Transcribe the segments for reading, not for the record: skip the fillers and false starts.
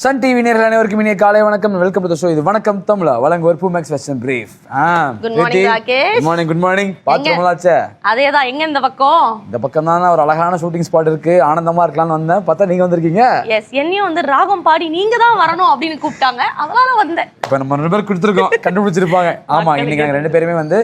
Sun TV நேயர்கள் அனைவருக்கும் இனிய காலை வணக்கம். Welcome to the show. இது வணக்கம் தமிழா வழங்குவர் Poomex fashion brief. Good morning Rakesh. Good morning. பாத்துக்கலாச்சே. அதேதான். எங்க இந்த பக்கம் தான் ஒரு அழகான ஷூட்டிங் ஸ்பாட் இருக்கு. ஆனந்தமா இருக்கலாம்னு வந்தேன். பார்த்தா நீங்க வந்திருக்கீங்க. எஸ், என்னையும் வந்து ராகம் பாடி நீங்க தான் வரணும் அப்படின்னு கூப்பிட்டாங்க. அதனால வந்தேன். இப்போ நம்ம 2 பேர் கொடுத்துருக்கோம், கண்டுபிடிச்சிருப்பாங்க. ஆமா, இன்னைக்கு நாங்க 2 பேருமே வந்து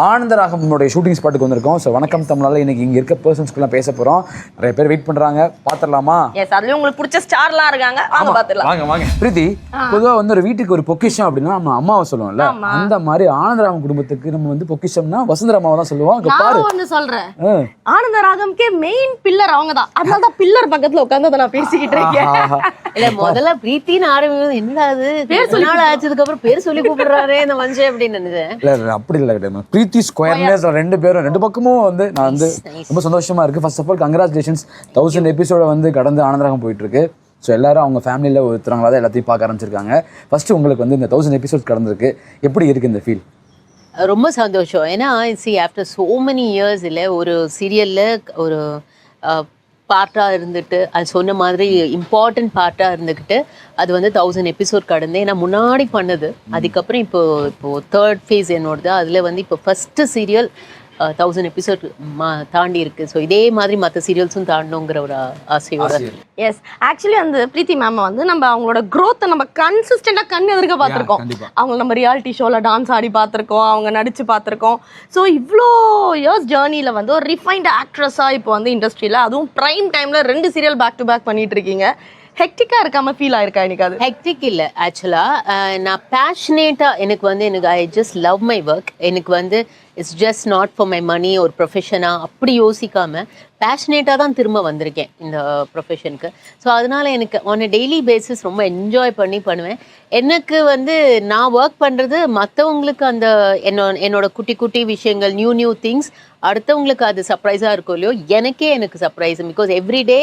ஆனந்தராகமனுடைய ஷூட்டிங் ஸ்பாட்டுக்கு வந்திருக்கோம். ஸோ வணக்கம் தமிழால இன்னைக்கு இங்க இருக்க பர்சன்ஸ்க்குலாம் பேச போறோம். நிறைய பேர் வெயிட் பண்றாங்க, பாத்திரலாமா? எஸ், அதுலயும் உங்களுக்கு பிடிச்ச ஸ்டார்லாம் இருக்காங்க. வாங்க பாத்துடலாம். வாங்க. பிரீத்தி, பொதுவா வந்து ஒரு வீட்டுக்கு ஒரு பொக்கிஷம் அப்படின்னா நம்ம அம்மாவை சொல்லுவோம்ல, அந்த மாதிரி ஆனந்தராகம் குடும்பத்துக்கு நம்ம வந்து பொக்கிஷம்னா வசுந்தரா அம்மாவை தான் சொல்லுவோம். அங்க பாரு, வந்து சொல்றேன், ஆனந்தராகம்க்கே மெயின் பில்லர் அவங்க தான். அதனால தான் பில்லர் பக்கத்துல உட்கார்ந்து நான் பேசிக்கிட்டு இருக்கேன். இல்ல, முதல்ல பிரீத்தின்னு ஆரம்பிக்கும். என்னடா அது பேர் சொல்லி நாள் ஆச்சதுக்கு அப்புறம் பேர் சொல்லி கூப்பிடுறாரே இந்த மனுஷன் அப்படின்னு நினைச்சேன். இல்ல அப்படி இல்ல, கிடையாது. பிரீத்தி ஸ்கொயர்னஸ் 2 பேரும் 2 பக்கமும் வந்து நான் வந்து ரொம்ப சந்தோஷமா இருக்கு. First of all congratulations. 1000 எபிசோட வந்து கடந்து ஆனந்தராகம் போயிட்டு இருக்கு. ஸோ எல்லாரும் அவங்க ஃபேமிலியில் ஒருத்தவங்களா தான் எல்லாத்தையும் பார்க்க ஆரம்பிச்சிருக்காங்க. ஃபர்ஸ்ட் உங்களுக்கு வந்து இந்த 1000 எபிசோட்ஸ் கடந்திருக்கு, எப்படி இருக்கு இந்த ஃபீல்? ரொம்ப சந்தோஷம். ஏன்னா ஆஃப்டர் சோ மெனி இயர்ஸ் இல்லை, ஒரு சீரியல்ல ஒரு பார்ட்டாக இருந்துட்டு, அது சொன்ன மாதிரி இம்பார்ட்டன்ட் பார்ட்டாக இருந்துக்கிட்டு அது வந்து 1000 எபிசோட் கடந்து. ஏன்னா முன்னாடி பண்ணது, அதுக்கப்புறம் இப்போ 3rd ஃபேஸ் என்னோடது. அதில் வந்து இப்போ ஃபஸ்ட்டு சீரியல் 1000 எபிசோட் தாண்டி இருக்கு. ஸோ இதே மாதிரி மற்ற சீரியல்ஸும் தாண்டணுங்கிற ஒரு ஆசையோட. எஸ், ஆக்சுவலி வந்து பிரீத்தி மேம் வந்து நம்ம அவங்களோட க்ரோத்தை நம்ம கன்சிஸ்டண்டா கண் எதிர்க்க பார்த்துருக்கோம். அவங்க நம்ம ரியாலிட்டி ஷோல டான்ஸ் ஆடி பார்த்துருக்கோம், அவங்க நடிச்சு பார்த்துருக்கோம். ஸோ இவ்வளோ இயர்ஸ் ஜேர்னியில் வந்து ஒரு ரிஃபைன்ட் ஆக்ட்ரஸாக இப்போ வந்து இண்டஸ்ட்ரியில், அதுவும் ப்ரைம் டைமில் 2 சீரியல் பேக் டு பேக் பண்ணிட்டு இருக்கீங்க. ஹெக்டிக்காக இருக்காமல் ஃபீல் ஆயிருக்கா? எனக்கு அது ஹெக்டிக் இல்லை. ஆக்சுவலாக நான் பேஷனேட்டாக, எனக்கு I just love my work. எனக்கு வந்து it's just not for my money ஒரு ப்ரொஃபஷனாக அப்படி யோசிக்காமல் பேஷனேட்டாக தான் திரும்ப வந்திருக்கேன் இந்த ப்ரொஃபஷனுக்கு. ஸோ அதனால் எனக்கு ஆன் அ டெய்லி பேசிஸ் ரொம்ப என்ஜாய் பண்ணுவேன். எனக்கு வந்து நான் ஒர்க் பண்ணுறது மற்றவங்களுக்கு அந்த என்னோட குட்டி குட்டி விஷயங்கள், நியூ திங்ஸ் அடுத்தவங்களுக்கு அது சர்ப்ரைஸாக இருக்கும் இல்லையோ, எனக்கு சர்ப்ரைஸ். பிகாஸ் எவ்ரிடே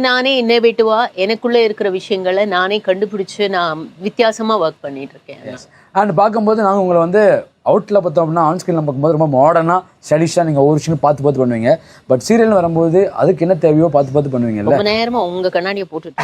நானே இன்னோவேட்டிவாக எனக்குள்ளே இருக்கிற விஷயங்களை நானே கண்டுபிடிச்சி நான் வித்தியாசமாக ஒர்க் பண்ணிட்டு இருக்கேன். அண்ட் பார்க்கும்போது நாங்கள் உங்களை வந்து அவுட்டில் பார்த்தோம் அப்படின்னா ஆன் ஸ்க்ரீனில் பார்க்கும்போது ரொம்ப மாடர்னாக ஸ்டைலிஷாக நீங்கள் ஒவ்வொரு விஷயம் பார்த்து பண்ணுவீங்க. பட் சீரியல்னு வரும்போது அதுக்கு என்ன தேவையோ பார்த்து பண்ணுவீங்கல்ல. ரொம்ப நேரமா உங்க கண்ணாடியை போட்டுட்டு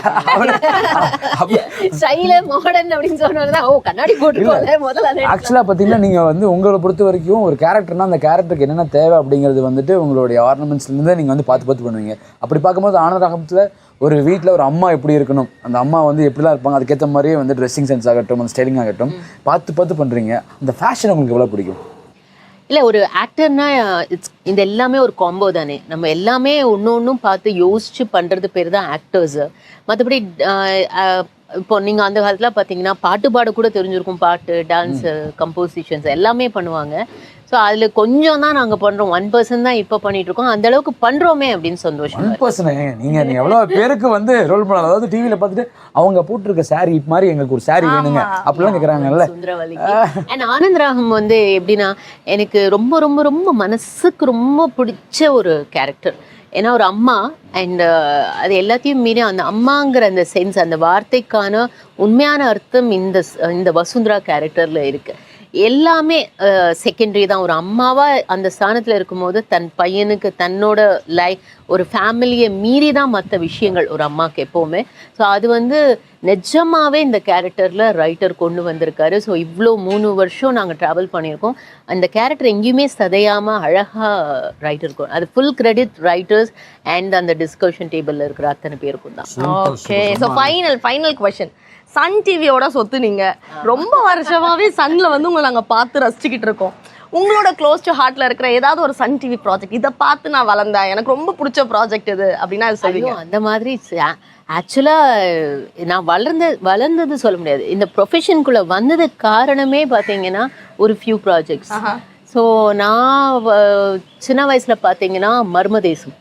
ஸ்டைல மாடர்ன் அப்படின்னு சொன்னது. ஓ, கண்ணாடி போட்டுக்கோங்க முதல்ல. ஆக்சுவலாக பார்த்தீங்கன்னா நீங்கள் வந்து உங்களை பொறுத்த வரைக்கும் ஒரு கேரக்டர்னா அந்த கேரக்டருக்கு என்னென்ன தேவை அப்படிங்கிறது வந்துட்டு உங்களுடைய ஆர்னமெண்ட்ஸ்லேருந்து நீங்கள் வந்து பார்த்து பண்ணுவீங்க. அப்படி பார்க்கும்போது ஆனந்தராகத்தில் ஒரு வீட்டில் ஒரு அம்மா எப்படி இருக்கணும், அந்த அம்மா வந்து எப்படிலாம் இருப்பாங்க, அதுக்கேற்ற மாதிரியே வந்து ட்ரெஸ்ஸிங் சென்ஸ் ஆகட்டும், அந்த ஸ்டைலிங் ஆகட்டும் பார்த்து பண்ணுறீங்க. அந்த ஃபேஷன் உங்களுக்கு எவ்வளோ பிடிக்கும்? இல்லை, ஒரு ஆக்டர்னா இந்த எல்லாமே ஒரு காம்போ தானே. நம்ம எல்லாமே ஒன்றும் பார்த்து யோசிச்சு பண்ணுறது பேர் தான் ஆக்டர்ஸு. மற்றபடி இப்போ நீங்கள் அந்த காலத்தில் பார்த்தீங்கன்னா பாட்டு பாட கூட தெரிஞ்சிருக்கும். பாட்டு, டான்ஸு, கம்போசிஷன்ஸ் எல்லாமே பண்ணுவாங்க. ஸோ அதில் கொஞ்சம் தான் நாங்கள் பண்ணுறோம். 1% தான் இப்போ பண்ணிட்டு இருக்கோம். அந்த அளவுக்கு பண்ணுறோமே அப்படின்னு சந்தோஷம். 1% நீங்கள் எவ்வளோ பேருக்கு வந்து ரோல் பண்ணலாம். அதாவது டிவியில் பார்த்துட்டு அவங்க போட்டிருக்க சாரி மாதிரி எங்களுக்கு ஒரு சாரி வேணுங்க அப்படிலாம் கேட்குறாங்கல்ல. சுந்தரவல்லிக்கு அண்ட் ஆனந்தராகம் வந்து எப்படின்னா, எனக்கு ரொம்ப ரொம்ப ரொம்ப மனசுக்கு ரொம்ப பிடிச்ச ஒரு கேரக்டர். ஏன்னா ஒரு அம்மா அண்ட் அது எல்லாத்தையும் மீறி அந்த அம்மாங்கிற அந்த சென்ஸ், அந்த வார்த்தைக்கான உண்மையான அர்த்தம் இந்த வசுந்தரா கேரக்டரில் இருக்குது. எல்லாமே செகண்டரி தான். ஒரு அம்மாவா அந்த ஸ்தானத்தில் இருக்கும்போது தன் பையனுக்கு தன்னோட லைஃப், ஒரு ஃபேமிலியை மீறி தான் மற்ற விஷயங்கள் ஒரு அம்மாவுக்கு எப்போவுமே. ஸோ அது வந்து நிஜமாவே இந்த கேரக்டரில் ரைட்டர் கொண்டு வந்திருக்காரு. ஸோ இவ்வளோ 3 வருஷம் நாங்கள் ட்ராவல் பண்ணியிருக்கோம். அந்த கேரக்டர் எங்கேயுமே சதையாமல் அழகாக ரைட்டருக்கும். அது ஃபுல் கிரெடிட் ரைட்டர்ஸ் அண்ட் அந்த டிஸ்கஷன் டேபிளில் இருக்கிற அத்தனை பேருக்கும் தான். Okay, so final question. Sun டிவியோட சொத்து நீங்க. ரொம்ப வருஷமாவே சன்ல வந்து உங்களை நாங்க பார்த்து ரசிச்சுக்கிட்டு இருக்கோம். உங்களோட க்ளோஸ் டு ஹார்ட்ல இருக்கிற ஏதாவது ஒரு சன் டிவி ப்ராஜெக்ட், இதை பார்த்து நான் வளர்ந்தேன், எனக்கு ரொம்ப பிடிச்ச ப்ராஜெக்ட் இது அப்படின்னா அது சொல்லுங்க. அந்த மாதிரி ஆக்சுவலாக நான் வளர்ந்தது சொல்ல முடியாது. இந்த ப்ரொஃபஷனுக்குள்ளே வந்ததுக்கு காரணமே பார்த்தீங்கன்னா ஒரு ஃபியூ ப்ராஜெக்ட்ஸ். ஸோ நான் சின்ன வயசில் பார்த்தீங்கன்னா மர்மதேசம்.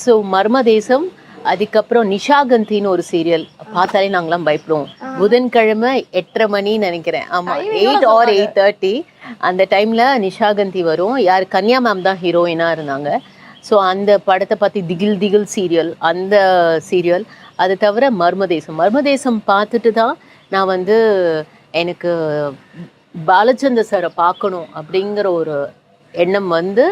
ஸோ மர்மதேசம், அதுக்கப்புறம் நிஷாகந்தின்னு ஒரு சீரியல் பார்த்தாலே நாங்களாம் பயப்படுவோம். புதன்கிழமை 8:30 மணின்னு நினைக்கிறேன், ஆமாம் 8 or 8:30 அந்த டைமில் நிஷாகந்தி வரும். யார், கன்யா மேம் தான் ஹீரோயினாக இருந்தாங்க. ஸோ அந்த படத்தை பற்றி திகில் சீரியல், அந்த சீரியல். அது தவிர மர்மதேசம் பார்த்துட்டு தான் நான் வந்து எனக்கு பாலச்சந்தர் சாரை பார்க்கணும் அப்படிங்கிற ஒரு எண்ணம் வந்து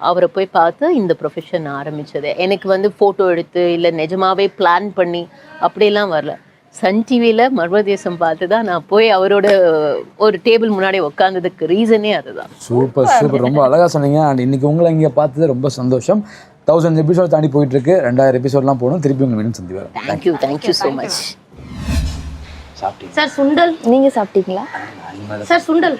அவரை போய் பார்த்து இந்த ப்ரொஃபஷன் ஆரம்பிச்சது. எனக்கு வந்து ஃபோட்டோ எடுத்து இல்லை நிஜமாவே பிளான் பண்ணி அப்படிலாம் வரல. சன் டிவியில் மர்மதேசம் பார்த்து தான் நான் போய் அவரோட ஒரு டேபிள் முன்னாடி உட்காந்ததுக்கு ரீசனே அதுதான். சூப்பர் சூப்பர், ரொம்ப அழகாக சொன்னீங்க. அண்ட் இன்னைக்கு உங்களை இங்கே பார்த்தது ரொம்ப சந்தோஷம். 1000 எபிசோட் தாண்டி போயிட்டு இருக்கு, 2000 எபிசோட்லாம் போகணும். திருப்பி உங்க மீண்டும் சந்தி வரும். Thank you so much. சார் சுண்டல் நீங்க சாப்பிட்டீங்களா? சார் சுண்டல்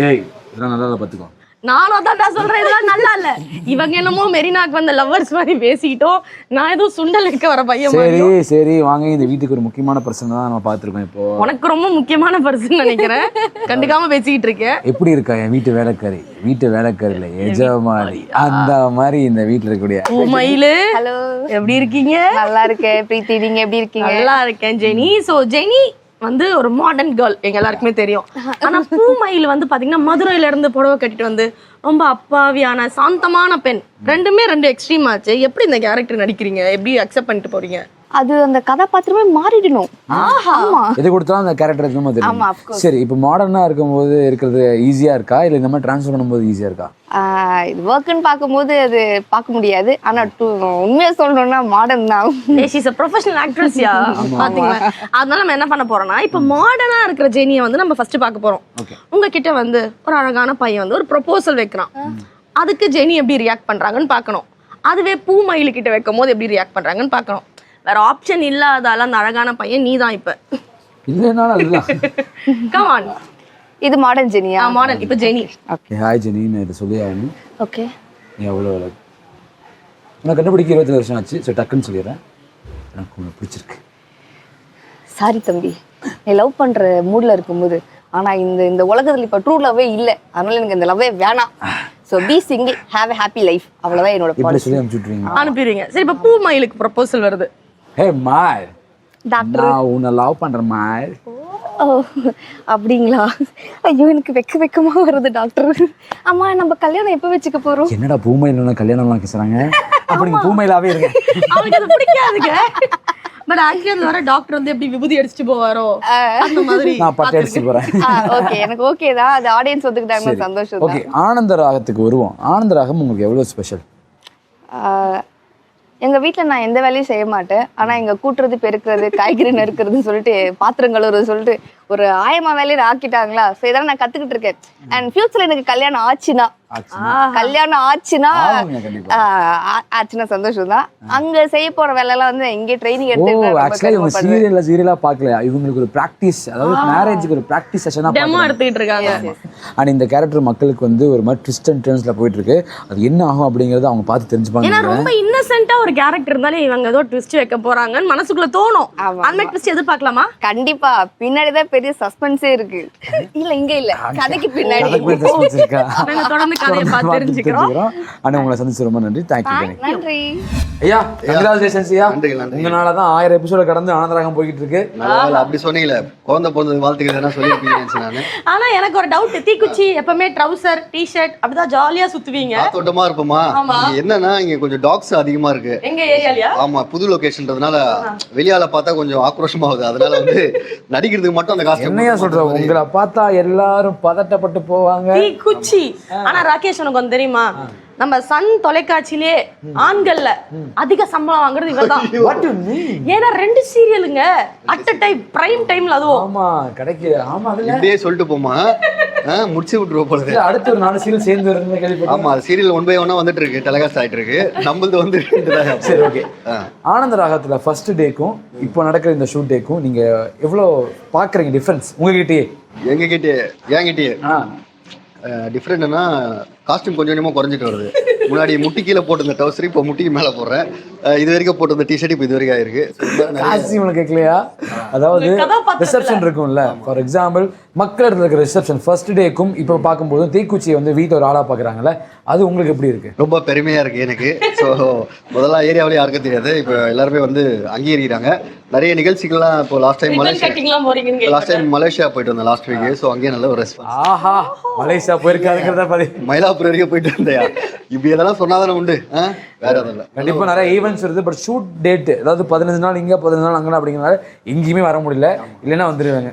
ஏய் இதெல்லாம் நல்லா பார்த்துக்கோ. நானும் தான் சொல்றேன், இதெல்லாம் நல்லா இல்ல. இவங்க என்னமோ மெரினாக்கு வந்த லவ்வர்ஸ் மாதிரி பேசிக்கிட்டோம், நான் ஏதோ சுண்டல் இருக்க வர பையன் மாதிரி. சரி சரி வாங்க, இந்த வீட்டுக்கு ஒரு முக்கியமான பர்சன் தான் நம்ம பார்த்துருக்கோம். இப்போ உனக்கு ரொம்ப முக்கியமான பர்சன் நினைக்கிறேன், கண்டுக்காம பேசிக்கிட்டு இருக்கேன். எப்படி இருக்கா என் வீட்டு வேலைக்காரி? வீட்டு வேலைக்காரில எஜமானி அந்த மாதிரி இந்த வீட்டுல இருக்கக்கூடிய மயிலு. ஹலோ, எப்படி இருக்கீங்க? நல்லா இருக்கேன் பிரீத்தி, நீங்க எப்படி இருக்கீங்க? நல்லா இருக்கேன் ஜெனி. சோ ஜெனி வந்து ஒரு மாடர்ன் கேர்ள், எங்க எல்லாருக்குமே தெரியும். ஆனா பூமயில் வந்து பாத்தீங்கன்னா மதுரையில இருந்து புடவை கட்டிட்டு வந்து ரொம்ப அப்பாவியான சாந்தமான பெண். ரெண்டுமே ரெண்டு எக்ஸ்ட்ரீம் ஆச்சு. எப்படி இந்த கேரக்டர் நடிக்கிறீங்க? எப்படி அக்செப்ட் பண்ணிட்டு போறீங்க? அது அந்த கதாபாத்திரமே மாறிடணும். ஆமா, எது கொடுத்தாலும் அந்த கேரக்டர் இருக்குமா ஆமா, of தெரியும். course. சரி, இப்போ மாடர்னா இருக்கும்போது இருக்கிறது ஈஸியா இருக்கா இல்ல இந்த மாதிரி டிரான்ஸ்ஃபர் பண்ணும்போது ஈஸியா இருக்கா? இது ஒர்க்குன்னு பார்க்கும்போது அது பார்க்க முடியாது. ஆனா உண்மையா சொல்லணும்னா மாடர்ன் தான். she's a professional actress யா, பாத்தீங்களா? அதனால நம்ம என்ன பண்ண போறோம்னா, இப்ப மாடர்னா இருக்கிற ஜெனியை வந்து நம்ம ஃபர்ஸ்ட் பார்க்க போறோம். உங்ககிட்ட வந்து ஒரு அழகான பையன் வந்து ஒரு ப்ரொபோசல் வைக்கிறான். அதுக்கு ஜெனி எப்படி ரியாக்ட் பண்றாங்கன்னு பார்க்கணும். அதுவே பூமயில் கிட்ட வைக்கும் போது எப்படி ரியாக்ட் பண்றாங்கன்னு பார்க்கணும். வேற ஆப்ஷன் இல்லாதால அந்த அழகான பையன் நீதான். இப்ப இல்லைனாலும் அதுதான். கம் ஆன், இது மாடர்ன் ஜெனியா? மாடர்ன் இப்ப ஜெனி. ஓகே, ஹாய் ஜெனி, நான் இதை சொல்லி ஆகணும். ஓகே, நீ எவ்வளோ நான் கண்டுபிடிக்க 20 வருஷம் ஆச்சு. ஸோ டக்குன்னு சொல்லிடுறேன், எனக்கு உங்களை பிடிச்சிருக்கு. சாரி தம்பி, நீ லவ் பண்ற மூட்ல இருக்கும்போது, ஆனா இந்த உலகத்துல இப்ப ட்ரூ லவ்வே இல்ல. அதனால எனக்கு இந்த லவ்வே வேணாம். So B single, have a happy life. அவ்வளவுதான் என்னோட இப்படி பாலிசி. சொல்லி அனுப்பிச்சுட்றீங்க, அனுப்பிடுவீங்க. சரி, இப்ப பூமயிலுக்கு ப்ரொபோசல் வருது. ஹே மாய், டாக்டர் நான் உன்னை லவ் பண்றேன் மாய். ஓ அப்படிங்களா? ஐயோ, எனக்கு வெக்கமா வருது டாக்டர். அம்மா, நம்ம கல்யாணம் எப்ப வச்சுக்க போறோம்? என்னடா பூமையில கல்யாணம்லாம் பேசுறாங்க? அப்ப நீங்க பூமையிலாவே இருங்க. அவனுக்கு அது பிடிக்காதுங்க. பட் ஆக்சுவலி அந்த வர டாக்டர் வந்து எப்படி விபூதி அடிச்சுட்டு போவாரோ அந்த மாதிரி நான் பட்டை அடிச்சு போறேன். ஓகே, எனக்கு ஓகே தான். அது ஆடியன்ஸ் ஒத்துக்கிட்டாங்க, சந்தோஷம். ஓகே, ஆனந்த ராகத்துக்கு வருவோம். ஆனந்த ராகம் உங்களுக்கு எவ்வளவு ஸ்பெஷல்? எங்க வீட்டுல நான் எந்த வேலையும் செய்ய மாட்டேன். ஆனா எங்க கூட்டுறது, பெருக்கிறது, காய்கறி நறுக்கிறதுன்னு சொல்லிட்டு, பாத்திரம் கழுவுறது சொல்லிட்டு ஒரு ஆயமா வேலையை ஆக்கிட்டாங்களா. ஸோ இதெல்லாம் நான் கத்துக்கிட்டு இருக்கேன். அண்ட் ஃபியூச்சர்ல எனக்கு கல்யாணம் ஆச்சுன்னா ஆச்சுன்னா சந்தோஷம் தான். அங்க செய்ய போற வேலை எல்லாம் வந்து இங்கே ட்ரைனிங் எடுத்து சீரியலா பார்க்கல. இவங்களுக்கு ஒரு பிராக்டிஸ், அதாவது மேரேஜுக்கு ஒரு பிராக்டிஸ் செஷனா எடுத்துக்கிட்டு இருக்காங்க. அண்ட் இந்த கேரக்டர் மக்களுக்கு வந்து ஒரு மாதிரி ட்விஸ்ட் அண்ட் டர்ன்ஸ்ல போயிட்டு இருக்கு. அது என்ன ஆகும் அப்படிங்கறத அவங்க பார்த்து தெரிஞ்சுப்பாங்க. ஏன்னா ரொம்ப இன்னசென்ட்டா ஒரு கேரக்டர் இருந்தாலே இவங்க ஏதோ ட்விஸ்ட் வைக்க போறாங்கன்னு மனசுக்குள்ள தோணும். அந்த ட்விஸ்ட் எதிர்பார்க்கலாமா? கண்டிப்பா. பின்னாடிதான் பெரிய சஸ்பென்ஸே இருக்கு. இல்ல இங்க இல்ல, கதைக்கு பின்னாடி தொடர்ந்து கதையை பார்த்து தெரிஞ்சுக்கிறோம். அண்ணா, உங்களை சந்திச்சு ரொம்ப நன்றி. தேங்க்யூ. நன்றி ஐயா. கங்க்ராச்சுலேஷன்ஸ் ஐயா. உங்களால தான் 1000 எபிசோட கடந்து ஆனந்தராகம் போயிட்டு இருக்கு. அப்படி சொன்னீங்களே, குழந்தை பிறந்தது வாழ்த்துக்கள் சொல்லிருப்பீங்க நானு. ஆனா எனக்கு ஒரு டவுட், தீக்குச்சி எப்பவுமே ட்ரவுசர் டி-ஷர்ட் அப்படிதான் ஜாலியா சுத்துவீங்க, காத்தோட்டமா இருப்போமா? என்னன்னா இங்க கொஞ்சம் டாக்ஸ் அதிகமா இருக்கு எங்க ஏரியாலயா. ஆமா, புது லொகேஷன்றதுனால வெளியால பார்த்தா கொஞ்சம் ஆக்ரோஷமாகுது. அதனால வந்து நடிக்கிறதுக்கு மட்டும் அந்த காசு. என்னையா சொல்ற, உங்களை பார்த்தா எல்லாரும் பதட்டப்பட்டு போவாங்க. தீக்குச்சி. ஆனா ராகேஷ், உனக்கு வந்து தெரியுமா, நம்ம சன் தொலைக்காட்சியிலே ஆண்கள்ல அதிக சம்பளம் வாங்குறது இவர்தான். ஏன்னா 2 சீரியலுங்க அட் அ டைம், பிரைம் டைம்ல. அதுவும் ஆமா கிடைக்கு. ஆமா, இப்படியே சொல்லிட்டு போமா முடிச்சு விட்டுருவோம் போல. அடுத்து ஒரு 4 சீரியல் சேர்ந்து வருதுன்னு கேள்விப்பட்டேன். ஆமா, சீரியல் 1 by 1 வந்துட்டு இருக்கு, டெலிகாஸ்ட் ஆயிட்டு இருக்கு. நம்மளது வந்து சரி, ஓகே. ஆனந்த ராகத்துல ஃபர்ஸ்ட் டேக்கும் இப்போ நடக்கிற இந்த ஷூட் டேக்கும் நீங்க எவ்வளவு பாக்குறீங்க டிஃபரன்ஸ்? உங்ககிட்டயே எங்ககிட்டயே என்கிட்டயே டிஃப்ரெண்ட்னா காஸ்டியூம் கொஞ்சம் கொஞ்சமாக குறைஞ்சிட்டு வருது. முன்னாடி முட்டி கீழே போட்டிருந்த டவுசர் இப்போ முட்டிக்கு மேலே போடுறேன். இது வரைக்கும் போட்டிருந்த டிஷர்ட் இப்போ இது வரைக்கும் ஆயிருக்கு. காஸ்டியூம் கேட்கலையா? அதாவது ரிசப்ஷன் இருக்கும்ல, ஃபார் எக்ஸாம்பிள் மக்கள் இடத்துல இருக்கிற ரிசப்ஷன் ஃபர்ஸ்ட் டேக்கும் இப்போ பார்க்கும்போது தீக்குச்சியை வந்து வீட்டை ஒரு ஆளாக பார்க்குறாங்கல்ல, அது உங்களுக்கு எப்படி இருக்கு? ரொம்ப பெருமையாக இருக்குது எனக்கு. ஸோ முதல்ல ஏரியாவிலே யாருக்கும் தெரியாது, இப்போ எல்லாருமே வந்து அங்கீகரிக்கிறாங்க. நிறைய நிகழ்ச்சிகள்லாம் இப்போ லாஸ்ட் டைம் மலேசியா போயிட்டு வந்தேன் லாஸ்ட் வீக். ஸோ அங்கேயே நல்ல ஒரு ரெஸ்பான்ஸ். ஆஹா, மலேசியா போயிருக்காருங்கிறத பாதி. மயிலாப்பூர் வரைக்கும் போயிட்டு வந்தையா? இப்படி எதெல்லாம் சொன்னாதானே உண்டு, வேற எதுவும் இல்லை. கண்டிப்பாக நிறைய ஈவெண்ட்ஸ் வருது. பட் ஷூட் டேட், அதாவது 15 நாள் இங்கே 15 நாள் அங்கே அப்படிங்கிறனால எங்கேயுமே இனிமே வர முடியல, இல்லைன்னா வந்துருவாங்க.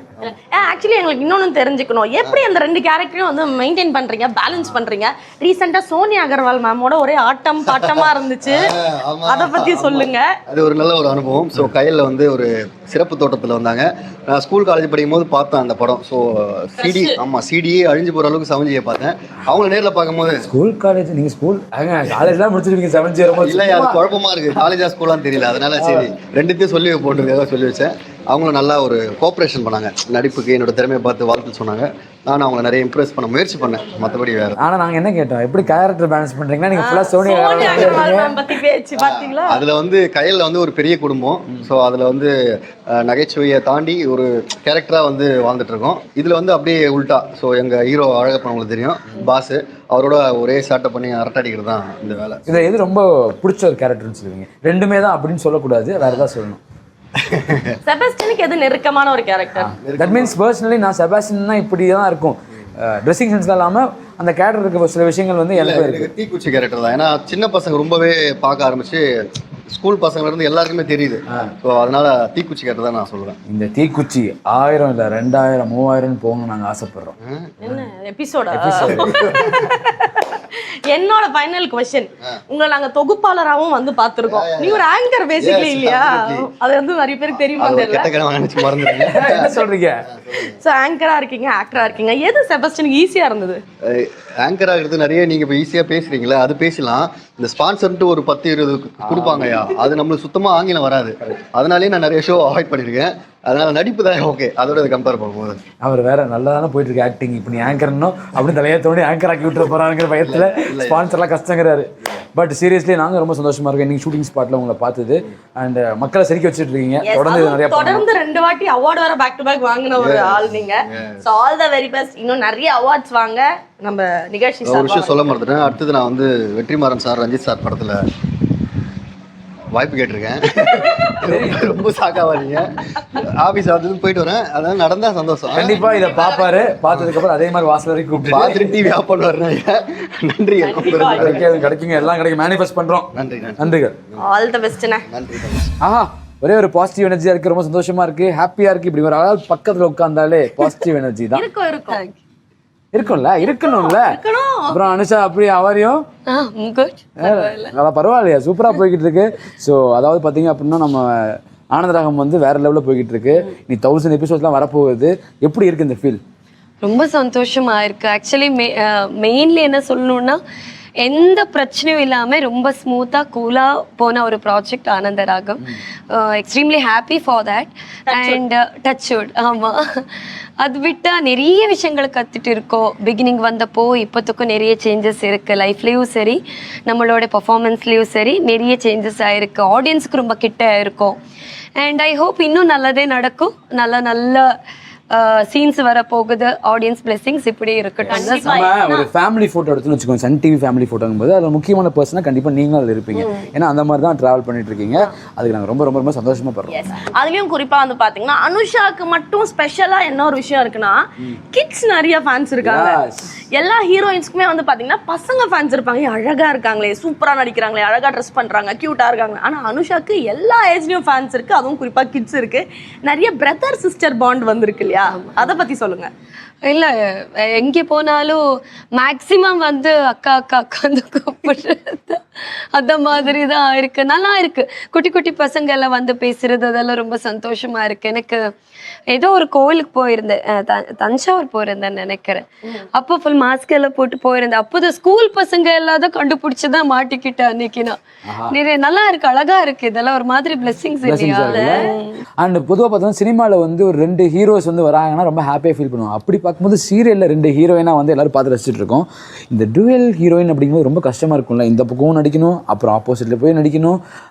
ஆக்சுவலி எங்களுக்கு இன்னொன்னு தெரிஞ்சுக்கணும், எப்படி அந்த 2 கேரக்டரையும் வந்து மெயின்டைன் பண்றீங்க, பேலன்ஸ் பண்றீங்க? ரீசெண்டா சோனியா அகர்வால் மேமோட ஒரே ஆட்டம் பாட்டமா இருந்துச்சு, அத பத்தி சொல்லுங்க. அது ஒரு நல்ல ஒரு அனுபவம். ஸோ கையில் வந்து ஒரு சிறப்பு தோட்டத்தில் வந்தாங்க. நான் ஸ்கூல் காலேஜ் படிக்கும் போது பார்த்தேன் அந்த படம். ஸோ சிடியே அழிஞ்சு போகிற அளவுக்கு செவன்ஜியை பார்த்தேன். அவங்கள நேரில் பார்க்கும்போது ஸ்கூல் காலேஜ், நீங்கள் ஸ்கூல் காலேஜ்லாம் முடிச்சிருக்கீங்க, 7G வரும்போது இல்லை, அது குழப்பமா இருக்குது, காலேஜா ஸ்கூலான்னு தெரியல. அதனால சரி ரெண்டுத்தையும் சொல்லி போட்டுருக்காக சொல்லி வச்சேன். அவங்களும் நல்லா ஒரு கோஆப்ரேஷன் பண்ணாங்க, நடிப்புக்கு என்னோட திறமையை பார்த்து வாழ்த்து சொன்னாங்க. நானும் அவங்களை நிறைய இம்ப்ரெஸ் பண்ண முயற்சி பண்ணேன், மற்றபடி வேறு. ஆனால் நாங்கள் என்ன கேட்டோம், எப்படி கேரக்டர் பேலன்ஸ் பண்ணுறீங்கன்னா நீங்கள் ஃபுல்லாக சோனியா அகர்வால் மேம் பத்தி பேச்சு பாத்தீங்களா? அதில் வந்து கையில் வந்து ஒரு பெரிய குடும்பம். ஸோ அதில் வந்து நகைச்சுவையை தாண்டி ஒரு கேரக்டராக வந்து வாழ்ந்துட்டு இருக்கோம். இதில் வந்து அப்படியே உல்ட்டா. ஸோ எங்கள் ஹீரோ அழகப்பன் உங்களுக்கு தெரியும், பாஸு, அவரோட ஒரே சாட்டை பண்ணி அரட்டடிக்கிறது தான் இந்த வேலை. இதில் எது ரொம்ப பிடிச்ச ஒரு கேரக்டர்னு சொல்லுவீங்க? 2மே தான் அப்படின்னு சொல்லக்கூடாது, வேறு ஏதாவது சொல்லணும். செபஸ்டியனுக்கு எது நெருக்கமான ஒரு கேரக்டர்? தட் மீன்ஸ் பர்சனலி நான் செபாஸ்டியன்னா இப்படி தான் இருக்கும், ட்ரெஸ்ஸிங் சென்ஸ்ல இல்லாமல் அந்த கேரக்டர் இருக்க சில விஷயங்கள் வந்து எனக்கு தீக்குச்சி கேரக்டர் தான். ஏன்னா சின்ன பசங்க ரொம்பவே பார்க்க ஆரம்பிச்சு ஸ்கூல் பசங்கள்ல இருந்து எல்லாருக்குமே தெரியுது. ஸோ அதனால தீக்குச்சி கேரக்டர் தான் நான் சொல்லுவேன். இந்த தீக்குச்சி 1000 இல்லை 2000 3000 போங்க நாங்கள் ஆசைப்படுறோம். என்ன எபிசோடா? என்னோட ஃபைனல் क्वेश्चन, உங்களை நாங்க தொகுப்பாளராகவும் வந்து பார்த்திருக்கோம். நீ ஒரு ஆங்கர் பேசிக்கலி இல்லையா? அது வந்து நிறைய பேருக்கு தெரியுமா தெரியல. என்ன சொல்றீங்க? சோ ஆங்கரா இருக்கீங்க, ஆக்டரா இருக்கீங்க, எது செபஸ்டியனுக்கு ஈஸியா இருந்தது? ஆங்கர் ஆகிறது நிறைய நீங்க இப்போ ஈஸியா பேசுறீங்களா, அது பேசலாம். இந்த ஸ்பான்சர்ன்ட்டு ஒரு 10-20 கொடுப்பாங்கயா, அது நம்மளுக்கு சுத்தமா ஆங்கிலம் வராது. அதனாலேயே நான் நிறைய ஷோ அவாய்ட் பண்ணியிருக்கேன். அதனால நடிப்பு தான் ஓகே, அதோட கம்பேர் பண்ணும்போது அவர் வேற நல்லா தானே போயிட்டு இருக்கு ஆக்டிங். இப்போ நீ ஆங்கர்னோ அப்படின்னு தலையை தோண்டி ஆங்கர் ஆக்கி விட்டுற போறாங்கிற பயத்தில் ஸ்பான்சர்லாம் கஷ்டங்கிறாரு. பட் சீரியஸ்லி நாங்கள் ரொம்ப சந்தோஷமா இருக்கோம் இன்னைக்கு ஷூட்டிங் ஸ்பாட்ல உங்களை பார்த்தது. அண்ட் மக்களை சிரிக்க வச்சுட்டு இருக்கீங்க. தொடர்ந்து 2 வாட்டி அவார்டு வர பேக் டு பேக் வாங்கின ஒரு ஆள் நீங்க. So all the very best. இன்னும் நிறைய அவார்ட்ஸ் வாங்க. நம்ம நிகழ்ச்சி ஒரு விஷயம் சொல்ல மறந்துட்டேன். அடுத்தது நான் வந்து வெற்றிமாறன் சார், ரஞ்சித் சார் படத்துல வாய்ப்பு கேட்டிருக்கேன். ரொம்ப சாக்காவாதீங்க. ஆபீஸ் வந்து போயிட்டு வரேன், அதான் நடந்தா சந்தோஷம். கண்டிப்பா இதை பாப்பாரு. பார்த்ததுக்கு அப்புறம் அதே மாதிரி வாசல் வரைக்கும் கூப்பிட்டு பார்த்துட்டு டிவி ஆஃப் பண்ணுவாரு. நன்றி. கிடைக்குங்க, எல்லாம் கிடைக்கும். மேனிஃபெஸ்ட் பண்றோம். நன்றிகள். All the best. நன்றி. ஆஹா, ஒரே ஒரு பாசிட்டிவ் எனர்ஜியா இருக்கு, ரொம்ப சந்தோஷமா இருக்கு, ஹாப்பியா இருக்கு. இப்படி ஒரு ஆள் பக்கத்துல உட்கார்ந்தாலே பாசிட்டிவ் எனர்ஜி தான் இருக்கும்ல, இருக்கணும்ல. அப்புறம் அனுஷா அப்படி அவரையும் பரவாயில்லையா, சூப்பரா போய்கிட்டு இருக்கு. ஸோ அதாவது பாத்தீங்க அப்படின்னா நம்ம ஆனந்தராகம் வந்து வேற லெவலில் போய்கிட்டு இருக்கு. நீ 1000 எபிசோட்ஸ்லாம் வரப்போகுது. எப்படி இருக்கு இந்த ஃபீல்? ரொம்ப சந்தோஷமா இருக்கு. ஆக்சுவலி மெயின்லி என்ன சொல்லணும்னா, எந்த பிரச்சனையும் இல்லாமல் ரொம்ப ஸ்மூத்தாக கூலாக போன ஒரு project Anandaragam. Extremely happy for that. And touch wood. ஆமாம், அது விட்டால் நிறைய விஷயங்களை கற்றுட்டு இருக்கோம். பிகினிங் வந்தப்போ இப்போத்துக்கும் நிறைய சேஞ்சஸ் இருக்குது. லைஃப்லேயும் சரி, நம்மளோட பர்ஃபார்மன்ஸ்லேயும் சரி நிறைய சேஞ்சஸ் ஆகிருக்கு. ஆடியன்ஸுக்கு ரொம்ப கிட்ட இருக்கும். அண்ட் ஐ ஹோப் இன்னும் நல்லதே நடக்கும். நல்ல சீன்ஸ் வர போகுது. ஆடியன்ஸ் பிளெஸிங்ஸ் இப்படி இருக்கட்டும். ஒரு ஃபேமிலி போட்டோ எடுத்துன்னு வச்சுக்கோங்க, சன் டிவி ஃபேமிலி போட்டோங்கும் போது அதில் முக்கியமான பர்சனாக கண்டிப்பாக நீங்களும் அதில் இருப்பீங்க. ஏன்னா அந்த மாதிரி தான் ட்ராவல் பண்ணிட்டு இருக்கீங்க. அதுக்கு நாங்கள் ரொம்ப ரொம்ப ரொம்ப சந்தோஷமா படுறோம். அதுலயும் குறிப்பா வந்து பாத்தீங்கன்னா அனுஷாக்கு மட்டும் ஸ்பெஷலா என்ன ஒரு விஷயம் இருக்குன்னா, கிட்ஸ் நிறைய ஃபேன்ஸ் இருக்காங்க. எல்லா ஹீரோயின்ஸ்க்குமே வந்து பாத்தீங்கன்னா பசங்க ஃபேன்ஸ் இருப்பாங்க. அழகா இருக்காங்களே, சூப்பரா நடிக்கிறாங்களே, அழகா ட்ரெஸ் பண்றாங்க, கியூட்டா இருக்காங்க. ஆனா அனுஷாக்கு எல்லா ஏஜ்லயும் ஃபேன்ஸ் இருக்கு. அதுவும் குறிப்பா கிட்ஸ் இருக்கு. நிறைய பிரதர் சிஸ்டர் பாண்ட் வந்திருக்கு இல்லையா? அத பத்தி சொல்லுங்க. இல்லை, எங்கே போனாலும் மேக்சிமம் வந்து அக்கா அக்கா அக்காந்து கூப்பிடுறது அந்த மாதிரி தான் இருக்கு. நல்லா இருக்கு. குட்டி குட்டி பசங்க எல்லாம் வந்து பேசுறது, அதெல்லாம் ரொம்ப சந்தோஷமா இருக்கு. எனக்கு ஏதோ ஒரு கோவிலுக்கு போயிருந்தேன், தஞ்சாவூர் போயிருந்தேன்னு நினைக்கிறேன். அப்போ ஃபுல் மாஸ்க் எல்லாம் போட்டு போயிருந்தேன். அப்போது ஸ்கூல் பசங்க எல்லாத்தையும் கண்டுபிடிச்சுதான் மாட்டிக்கிட்டேன் அன்னைக்கு. நான் நிறைய நல்லா இருக்கு, அழகா இருக்கு. இதெல்லாம் ஒரு மாதிரி பிளெஸிங்ஸ் இல்லையா? அண்ட் பொதுவாக பார்த்தோம்னா சினிமாவில் வந்து ஒரு 2 ஹீரோஸ் வந்து வராங்கன்னா ரொம்ப ஹாப்பியாக ஃபீல் பண்ணுவோம். அப்படி பார்க்கும்போது சீரியலில் 2 ஹீரோயினா வந்து எல்லாரும் பார்த்து ரசிச்சுட்டு இருக்கோம். இந்த டுவெல் ஹீரோயின் அப்படிங்கும்போது ரொம்ப கஷ்டமா இருக்கும்ல. இந்த பக்கமும் நடிக்கணும், அப்புறம் ஆப்போசிட்ல போய் நடிக்கணும்.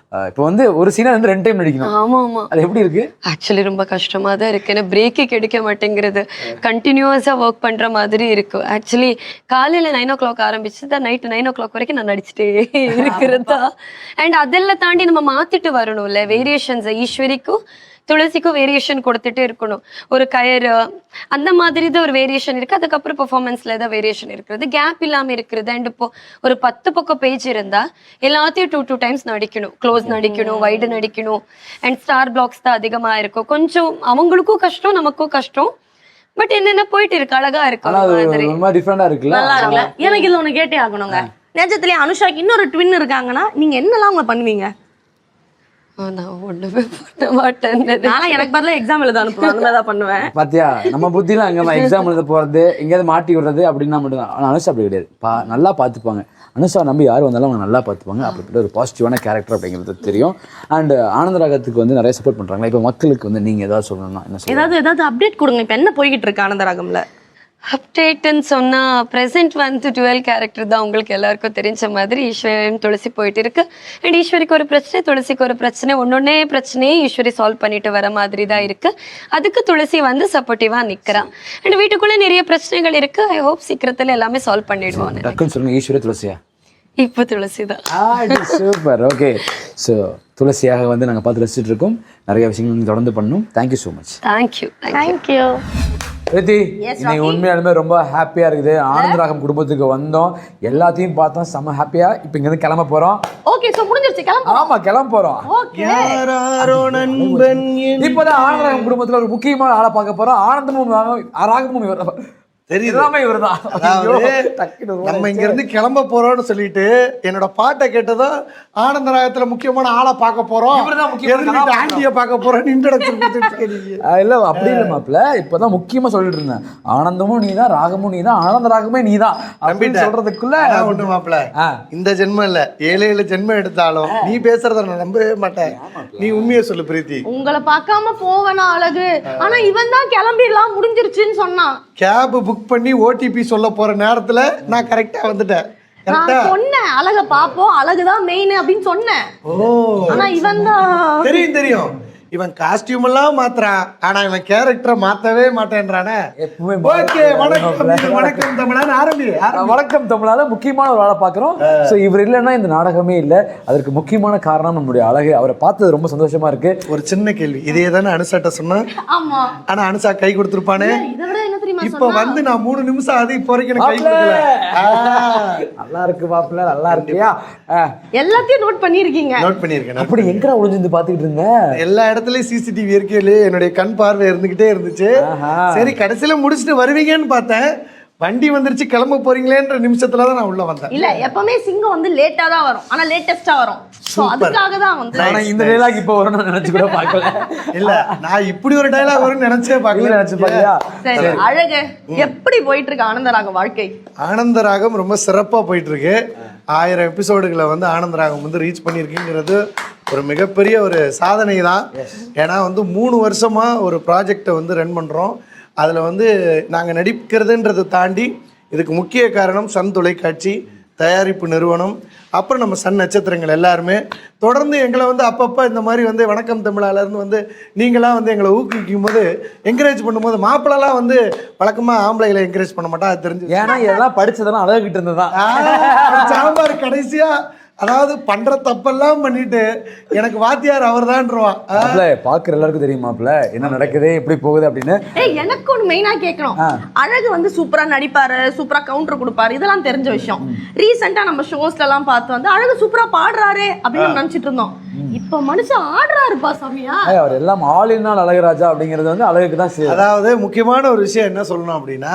இப்போ வந்து ஒரு சீனை வந்து 2 டைம் நடிக்கணும். ஆமா ஆமா, அது எப்படி இருக்கு? ஆக்சுவலி ரொம்ப கஷ்டமா தான் இருக்கு. ஏன்னா பிரேக்கே கிடைக்க மாட்டேங்கிறது. கண்டினியூஸா ஒர்க் பண்ற மாதிரி இருக்கு. ஆக்சுவலி காலையில 9 o'clock ஆரம்பிச்சு தான் நைட்டு 9 o'clock வரைக்கும் நான் நடிச்சுட்டே இருக்கிறதா. அண்ட் அதெல்லாம் தாண்டி நம்ம மாத்திட்டு வரணும்ல வேரியேஷன்ஸ். ஈஸ்வரிக்கும் துளசிக்கும் வேரியேஷன் கொடுத்துட்டே இருக்கணும். ஒரு கயிறு அந்த மாதிரி தான் ஒரு வேரியேஷன் இருக்கு. அதுக்கப்புறம் பெர்ஃபார்மன்ஸ்ல தான் வேரியேஷன் இருக்கிறது, கேப் இல்லாம இருக்கிறது. அண்ட் இப்போ ஒரு 10 பக்கம் பேஜ் இருந்தா எல்லாத்தையும் 2 டைம்ஸ் நடிக்கணும். க்ளோஸ் நடிக்கணும், வைடு நடிக்கணும். அண்ட் ஸ்டார் பிளாக்ஸ் தான் அதிகமா இருக்கும். கொஞ்சம் அவங்களுக்கும் கஷ்டம், நமக்கும் கஷ்டம். பட் என்னென்ன போயிட்டு இருக்கு, அழகா இருக்கு. டிஃபரெண்டா இருக்குல்ல, நல்லா இருக்குல்ல. எனக்கு இதுல ஒண்ணு கேட்டே ஆகணுங்க. நிஜத்திலேயே அனுஷாக்கு இன்னொரு ட்வின் இருக்காங்கன்னா நீங்க என்னெல்லாம் அவங்க பண்ணுவீங்க? நான் ஒண்ணுமே பண்ண மாட்டேன். நானும் எனக்கு பதிலா எக்ஸாம் எழுத அனுப்புவேன், அந்த மாதிரி தான் பண்ணுவேன். பாத்தியா, நம்ம புத்திலாம் அங்க எக்ஸாம் எழுத போறது, எங்கேயாவது மாட்டி விடுறது அப்படின்னா மட்டும்தான். ஆனா அனுஷா அப்படி கிடையாது. நல்லா பார்த்துப்பாங்க. அனுஷா நம்பி யார் வந்தாலும் அவங்க நல்லா பார்த்துப்பாங்க. அப்படிப்பட்ட ஒரு பாசிட்டிவான கேரக்டர் அப்படிங்கிறது தெரியும். அண்ட் ஆனந்தராகத்துக்கு வந்து நிறைய சப்போர்ட் பண்றாங்க. இப்போ மக்களுக்கு வந்து நீங்க ஏதாவது சொல்லணும்னா என்ன சொல்லுங்க? ஏதாவது அப்டேட் கொடுங்க. இப்போ என்ன போய்கிட்டு இருக்கு ஆனந்தராகம்ல? அப்டேட்டுன்னு சொன்னா ப்ரெசென்ட் வந்து 12 கேரக்டர் தான் உங்களுக்கு எல்லாருக்கும் தெரிஞ்ச மாதிரி. ஈஸ்வரியும் துளசி போயிட்டு இருக்கு. அண்ட் ஈஸ்வரிக்கு ஒரு பிரச்சனை, துளசிக்கு ஒரு பிரச்சனை, ஒன்னொன்னே பிரச்சனையே ஈஸ்வரி சால்வ் பண்ணிட்டு வர மாதிரி தான் இருக்கு. அதுக்கு துளசி வந்து சப்போர்ட்டிவா நிக்கிறா. அண்ட் வீட்டுக்குள்ள நிறைய பிரச்சனைகள் இருக்கு. ஐ ஹோப் சீக்கிரத்துல எல்லாமே சால்வ் பண்ணிடுவோம். டக்குன்னு சொல்லுங்க, ஈஸ்வரி துளசியா? இப்போ துளசி தான். சூப்பர். ஓகே, ஸோ துளசியாக வந்து நாங்கள் பார்த்து ரசிச்சுட்டு இருக்கோம். நிறைய விஷயங்கள் தொடர்ந்து பண்ணணும். Thank you so much. தேங்க்யூ. பிரீத்தி, இன்னைக்கு உண்மையாலுமே ரொம்ப ஹாப்பியா இருக்குது. ஆனந்தராகம் குடும்பத்துக்கு வந்தோம், எல்லாத்தையும் பார்த்தோம், செம்ம ஹாப்பியா. இப்போ இங்க இருந்து கிளம்ப போறோம். ஓகே, சோ முடிஞ்சிருச்சு, கிளம்ப. ஆமா, கிளம்ப போறோம். இப்போதான் ஆனந்தராகம் குடும்பத்துல ஒரு முக்கியமான ஆளை பார்க்க போறோம். ஆனந்தமும் ராகமும் நம்ம இங்க இருந்து கிளம்ப போறோம்னு சொல்லிட்டு என்னோட பாட்டை கேட்டதும் ஆனந்தராகத்துல முக்கியமான ஆளை பார்க்க போறோம், ஆண்டிய பார்க்க போறோம். இல்ல அப்படி இல்ல மாப்பிள்ள, இப்பதான் முக்கியமா சொல்லிட்டு இருந்தேன். ஆனந்தமும் நீதான், ராகமும் நீதான், ஆனந்த ராகமே நீதான் அப்படின்னு சொல்றதுக்குள்ள ஒண்ணு மாப்பிள்ள, இந்த ஜென்மம் இல்ல 7 ஜென்மம் எடுத்தாலும் நீ பேசுறத நான் நம்பவே மாட்டேன். நீ உண்மையை சொல்லு பிரீத்தி. உங்களை பார்க்காம போவனா அழகு. ஆனா இவன் தான் கிளம்பிடலாம் முடிஞ்சிருச்சுன்னு சொன்னான். கேப் புக் பண்ணி ஓடிபி சொல்ல போற நேரத்துல நான் கரெக்டா வந்துட்டேன். நான் சொன்னேன் அழக பாப்போம், அழகுதான் மெயின் அப்படின்னு சொன்னேன். ஆனா இவன் தான் தெரியும். இவன் காஸ்டியூம் எல்லாம் மாத்துறான், ஆனா இவன் கேரக்டரை மாத்தவே மாட்டேன்றானே. ஓகே, வணக்கம் தமிழான்னு ஆரம்பி. வணக்கம் தமிழால முக்கியமான ஒரு ஆளை பாக்குறோம். சோ இவர் இல்லைன்னா இந்த நாடகமே இல்ல. அதற்கு முக்கியமான காரணம் நம்மளுடைய அழகு. அவரை பார்த்தது ரொம்ப சந்தோஷமா இருக்கு. ஒரு சின்ன கேள்வி, இதே தானே அனுஷாட்ட சொன்னேன். ஆமா, ஆனா அனுஷா கை கொடுத்திருப்பானே. இப்ப வந்து நான் 3 நிமிஷம் ஆகுது, இப்போ வரைக்கும் கை கொடுக்கல. நல்லா இருக்கு மாப்பிள்ள, நல்லா இருக்கியா? எல்லாத்தையும் நோட் பண்ணிருக்கீங்க. நோட் பண்ணிருக்கேன். அப்படி எங்கடா ஒளிஞ்சிருந்து பாத்துக்கிட்டு இருந்தேன்? எல்லா இடத்துலயும் சிசிடிவி இருக்கே, என்னுடைய கண் பார்வை இருந்துகிட்டே இருந்துச்சு. சரி, கடைசியில முடிச்சுட்டு வருவீங்கன்னு பார்த்தேன். வண்டி வந்துருச்சு, கிளம்ப போறீங்களேன்ற நிமிஷத்துலதான் நான் உள்ள வந்தேன். இல்ல, எப்பவுமே சிங்கம் வந்து லேட்டா தான் வரும், ஆனா லேட்டஸ்டா வரும். சோ அதுக்காக தான் வந்து ஆனா இந்த டயலாக் இப்ப வரும்னு நினைச்சு கூட பார்க்கல. இல்ல, நான் இப்படி ஒரு டயலாக் வரும்னு நினைச்சே பார்க்கல. சரி, அழகு எப்படி போயிட்டு இருக்கு ஆனந்தராகம் வாழ்க்கை? ஆனந்தராகம் ரொம்ப சிறப்பா போயிட்டு இருக்கு. 1000 எபிசோடுகளை வந்து ஆனந்தராகம் வந்து ரீச் பண்ணியிருக்குங்கிறது ஒரு மிகப்பெரிய ஒரு சாதனை தான். ஏன்னா வந்து 3 வருஷமா ஒரு ப்ராஜெக்டை வந்து ரன் பண்றோம். அதில் வந்து நாங்கள் நடிக்கிறதுன்றதை தாண்டி இதுக்கு முக்கிய காரணம் சன் தொலைக்காட்சி, தயாரிப்பு நிறுவனம், அப்புறம் நம்ம சன் நட்சத்திரங்கள் எல்லாருமே தொடர்ந்து எங்களை வந்து அப்பப்போ இந்த மாதிரி வந்து வணக்கம் தமிழாலேருந்து வந்து நீங்களாம் வந்து எங்களை ஊக்குவிக்கும் போது, என்கரேஜ் பண்ணும்போது, மாப்பிள்ளலாம் வந்து வழக்கமாக ஆம்பளைகளை என்கரேஜ் பண்ண மாட்டா, அது தெரிஞ்சு. ஏன்னா இதெல்லாம் படிச்சதெல்லாம் அழகிட்டு இருந்ததுதான். சாம்பார் கடைசியாக அதாவது பண்ற தப்பெல்லாம் பண்ணிட்டு எனக்கு வாத்தியார் அவர் தான்ருவான். பாக்குற எல்லாருக்கும் தெரியுமாப்ல என்ன நடக்குது, எப்படி போகுது அப்படின்னு. எனக்கு ஒன்று மெயினா கேட்கணும். அழகு வந்து சூப்பரா நடிப்பாரு, சூப்பரா கவுண்டர் கொடுப்பாரு, இதெல்லாம் தெரிஞ்ச விஷயம். ரீசெண்டா நம்ம ஷோஸ்ல எல்லாம் பார்த்து வந்து அழகு சூப்பரா பாடுறாரு அப்படின்னு நினைச்சிட்டு இருந்தோம். இப்ப மனுஷன் ஆடுறாருப்பா சாமியா. அவர் எல்லாம் ஆளினால் அழகராஜா அப்படிங்கிறது வந்து அழகுக்கு தான். அதாவது முக்கியமான ஒரு விஷயம் என்ன சொல்லணும் அப்படின்னா,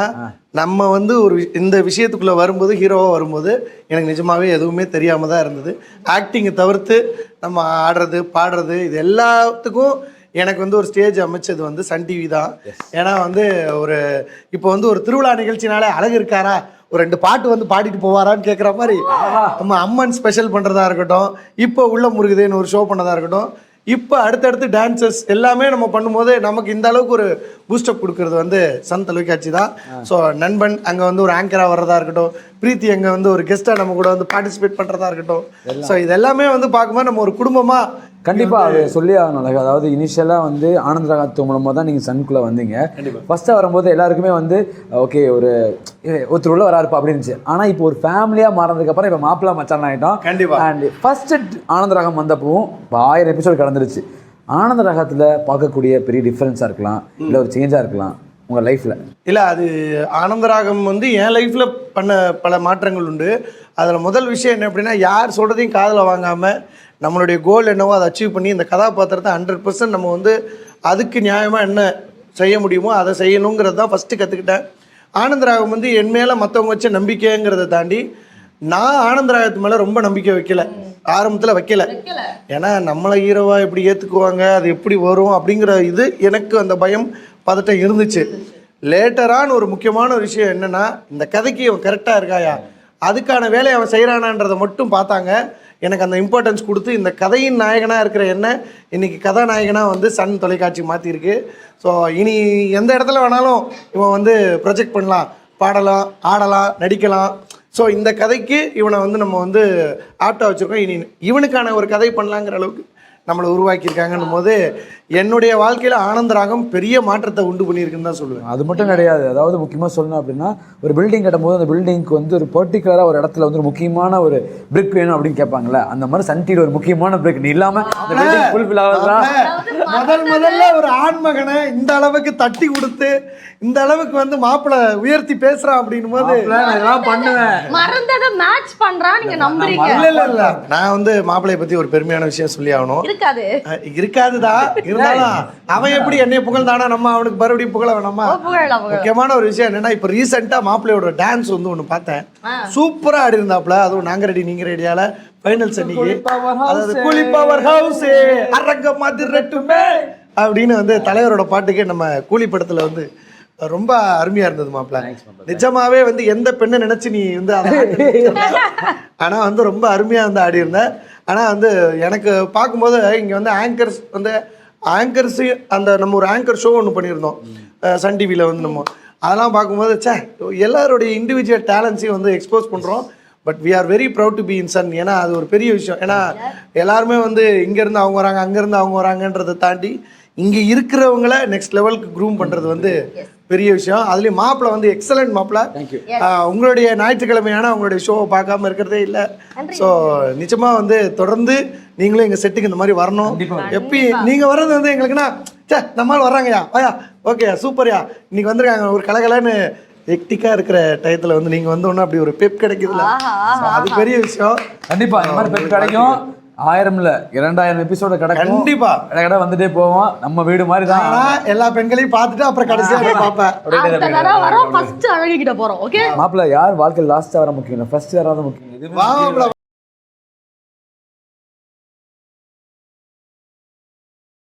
நம்ம வந்து ஒரு இந்த விஷயத்துக்குள்ளே வரும்போது, ஹீரோவாக வரும்போது எனக்கு நிஜமாகவே எதுவுமே தெரியாமல் தான் இருந்தது. ஆக்டிங்கை தவிர்த்து நம்ம ஆடுறது பாடுறது இது எல்லாத்துக்கும் எனக்கு வந்து ஒரு ஸ்டேஜ் அமைச்சது வந்து சன் டிவி தான். ஏன்னா வந்து ஒரு இப்போ வந்து ஒரு திருவிழா நிகழ்ச்சினாலே அழகு இருக்காரா, ஒரு 2 பாட்டு வந்து பாடிட்டு போவாரான்னு கேட்குற மாதிரி நம்ம அம்மன் ஸ்பெஷல் பண்ணுறதா இருக்கட்டும், இப்போ உள்ள முருகுதேன்னு ஒரு ஷோ பண்ணதாக இருக்கட்டும், இப்போ அடுத்தடுத்து டான்சர்ஸ் எல்லாமே நம்ம பண்ணும்போது நமக்கு இந்த அளவுக்கு ஒரு பூஸ்டப் கொடுக்கறது வந்து சன் தொலைக்காட்சி தான். ஸோ நண்பன் அங்கே வந்து ஒரு ஆங்கராக வர்றதா இருக்கட்டும், பிரீத்தி அங்கே வந்து ஒரு கெஸ்ட்டாக நம்ம கூட வந்து பார்ட்டிசிபேட் பண்ணுறதா இருக்கட்டும். ஸோ இது எல்லாமே வந்து பார்க்கும்போது நம்ம ஒரு குடும்பமாக கண்டிப்பாக அது சொல்லி ஆகணும். அதாவது இனிஷியலாக வந்து ஆனந்தராகத்து மூலமாக தான் நீங்கள் சன்குள்ளே வந்தீங்க. ஃபஸ்ட்டாக வரும்போது எல்லாருக்குமே வந்து ஓகே ஒருத்தர் உள்ள வராருப்பா அப்படின்னு இருந்துச்சு. ஆனால் இப்போ ஒரு ஃபேமிலியாக மாறினதுக்கப்புறம் இப்போ மாப்பிள்ளை மச்சான் ஆகிட்டோம். கண்டிப்பாக. அண்ட் ஃபர்ஸ்ட் ஆனந்தராகம் வந்தப்பவும் 1000 எபிசோடு கடந்துருச்சு. ஆனந்த ராகத்தில் பார்க்கக்கூடிய பெரிய டிஃப்ரென்ஸாக இருக்கலாம், இல்லை ஒரு சேஞ்சாக இருக்கலாம் உங்கள் லைஃப்பில்? இல்லை, அது ஆனந்தராகம் வந்து என் லைஃப்பில் பண்ண பல மாற்றங்கள் உண்டு. அதில் முதல் விஷயம் என்ன அப்படின்னா, யார் சொல்கிறதையும் காதில் வாங்காமல் நம்மளுடைய கோல் என்னவோ அதை அச்சீவ் பண்ணி இந்த கதாபாத்திரத்தை 100% நம்ம வந்து அதுக்கு நியாயமாக என்ன செய்ய முடியுமோ அதை செய்யணுங்கிறது தான் ஃபஸ்ட்டு கற்றுக்கிட்டேன். ஆனந்தராகம் வந்து என் மேலே மற்றவங்க வச்ச நம்பிக்கைங்கிறத தாண்டி நான் ஆனந்தராகத்து மேலே ரொம்ப நம்பிக்கை வைக்கல, ஆரம்பத்தில் வைக்கல. ஏன்னா நம்மளை ஹீரோவாக எப்படி ஏற்றுக்குவாங்க, அது எப்படி வரும் அப்படிங்கிற இது எனக்கு அந்த பயம் பதட்டம் இருந்துச்சு. லேட்டரான ஒரு முக்கியமான ஒரு விஷயம் என்னென்னா, இந்த கதைக்கு அவன் கரெக்டாக இருக்காயா, அதுக்கான வேலையை அவன் செய்கிறானான்றதை மட்டும் பார்த்தாங்க. எனக்கு அந்த இம்பார்ட்டன்ஸ் கொடுத்து இந்த கதையின் நாயகனாக இருக்கிற என்ன இன்றைக்கி கதாநாயகனாக வந்து சன் தொலைக்காட்சி மாற்றிருக்கு. ஸோ இனி எந்த இடத்துல வேணாலும் இவன் வந்து ப்ரொஜெக்ட் பண்ணலாம், பாடலாம், ஆடலாம், நடிக்கலாம். ஸோ இந்த கதைக்கு இவனை வந்து நம்ம வந்து ஆப்டாக வச்சுருக்கோம். இனி இவனுக்கான ஒரு கதை பண்ணலாங்கிற அளவுக்கு நம்மளை உருவாக்கியிருக்காங்கன்னும் போது என்னுடைய வாழ்க்கையில் ஆனந்தராகம் பெரிய மாற்றத்தை உண்டு பண்ணியிருக்குன்னு தான் சொல்லுவேன். அது மட்டும் கிடையாது, அதாவது முக்கியமாக சொல்லணும் அப்படின்னா, ஒரு பில்டிங் கட்டும்போது அந்த பில்டிங்க்கு வந்து ஒரு பர்டிகுலராக ஒரு இடத்துல வந்து ஒரு முக்கியமான ஒரு பிரிக் வேணும் அப்படின்னு கேட்பாங்கல்ல, அந்த மாதிரி சன் டிவியில் ஒரு முக்கியமான பிரிக் நீ இல்லாமல் அந்த பில்டிங் ஃபுல்ஃபில் ஆகுதா? முதல்ல ஒரு ஆண்மகனை இந்த அளவுக்கு தட்டி கொடுத்து இந்த அளவுக்கு வந்து மாப்பிள்ளை உயர்த்தி பேசுறான் அப்படின்னும் போது நான் பண்ணுவேன், மறந்ததை மேட்ச் பண்றான். நீங்க நம்புறீங்க? இல்ல நான் வந்து மாப்பிள்ளைய பத்தி ஒரு பெருமையான விஷயம் சொல்லி ஆகணும். இருக்காதுதான், இருந்தாலும் அவன் எப்படி என்னைய புகழ்ந்தானா நம்ம அவனுக்கு மறுபடியும் புகழ வேணாமா? முக்கியமான ஒரு விஷயம் என்னன்னா, இப்ப ரீசெண்டா மாப்பிள்ளையோட டான்ஸ் வந்து ஒண்ணு பார்த்தேன், சூப்பரா ஆடி இருந்தாப்ல. அதுவும் நாங்க ரெடி நீங்க ரெடியால ஃபைனல்ஸ் அன்னைக்கு, அதாவது கூலி பவர் ஹவுஸ் அரங்க மாதிரட்டுமே அப்படின்னு வந்து தலைவரோட பாட்டுக்கு நம்ம கூலி படத்துல வந்து ரொம்ப அருமையா இருந்தது மாப்பிள்ள. நிஜமாவே வந்து எந்த பெண்ணை நினைச்சு நீ வந்து ஆனா வந்து ரொம்ப அருமையா வந்து ஆடி இருந்தேன். ஆனா வந்து எனக்கு பார்க்கும்போது இங்க வந்து ஆங்கர்ஸ் அந்த நம்ம ஒரு ஆங்கர் ஷோ ஒன்று பண்ணியிருந்தோம் சன் டிவியில் வந்து நம்ம அதெல்லாம் பார்க்கும்போது எல்லாருடைய இண்டிவிஜுவல் டேலண்ட்ஸையும் வந்து எக்ஸ்போஸ் பண்ணுறோம். But we are very proud to be in Sun. ஏன்னா அது ஒரு பெரிய விஷயம். ஏன்னா எல்லாருமே வந்து இங்கேருந்து அவங்க வராங்க, அங்கேருந்து அவங்க வராங்கன்றதை தாண்டி இங்கே இருக்கிறவங்கள நெக்ஸ்ட் லெவலுக்கு க்ரூம் பண்ணுறது வந்து பெரிய விஷயம். அதுலேயும் மாப்பிள்ளை வந்து எக்ஸலண்ட் மாப்பிள்ளை. உங்களுடைய ஞாயிற்றுக்கிழமையான உங்களுடைய ஷோவை பார்க்காம இருக்கிறதே இல்லை. ஸோ நிச்சயமாக வந்து தொடர்ந்து நீங்களும் எங்கள் செட்டுக்கு இந்த மாதிரி வரணும். எப்பயும் நீங்கள் வர்றது வந்து எங்களுக்குன்னா நம்மளால் வர்றாங்கயா ஐயா ஓகேயா சூப்பர்யா இன்னைக்கு வந்துருக்காங்க ஒரு கலகலன்னு ஹெக்டிக்காக இருக்கிற டயத்தில் வந்து நீங்கள் வந்தோன்னா அப்படி ஒரு பெப் கிடைக்குதுல்ல, அது பெரிய விஷயம். கண்டிப்பாக இந்த மாதிரி பெப் கிடைக்கும். 1000 இல்ல 2000 எபிசோட கிடைக்கும். கண்டிப்பா கடை வந்துட்டே போவோம். நம்ம வீடு மாதிரி தான். எல்லா பெண்களையும் பார்த்துட்டு அப்புறம் கடைசியா போய் பார்ப்பேன். ஃபர்ஸ்ட் அழகிட்ட போறோம். ஓகே மாப்பிள்ள யார் வாழ்க்கையில் லாஸ்டா வர முக்கியம், ஃபர்ஸ்ட் வராத முக்கியம்? மாப்பிள்ள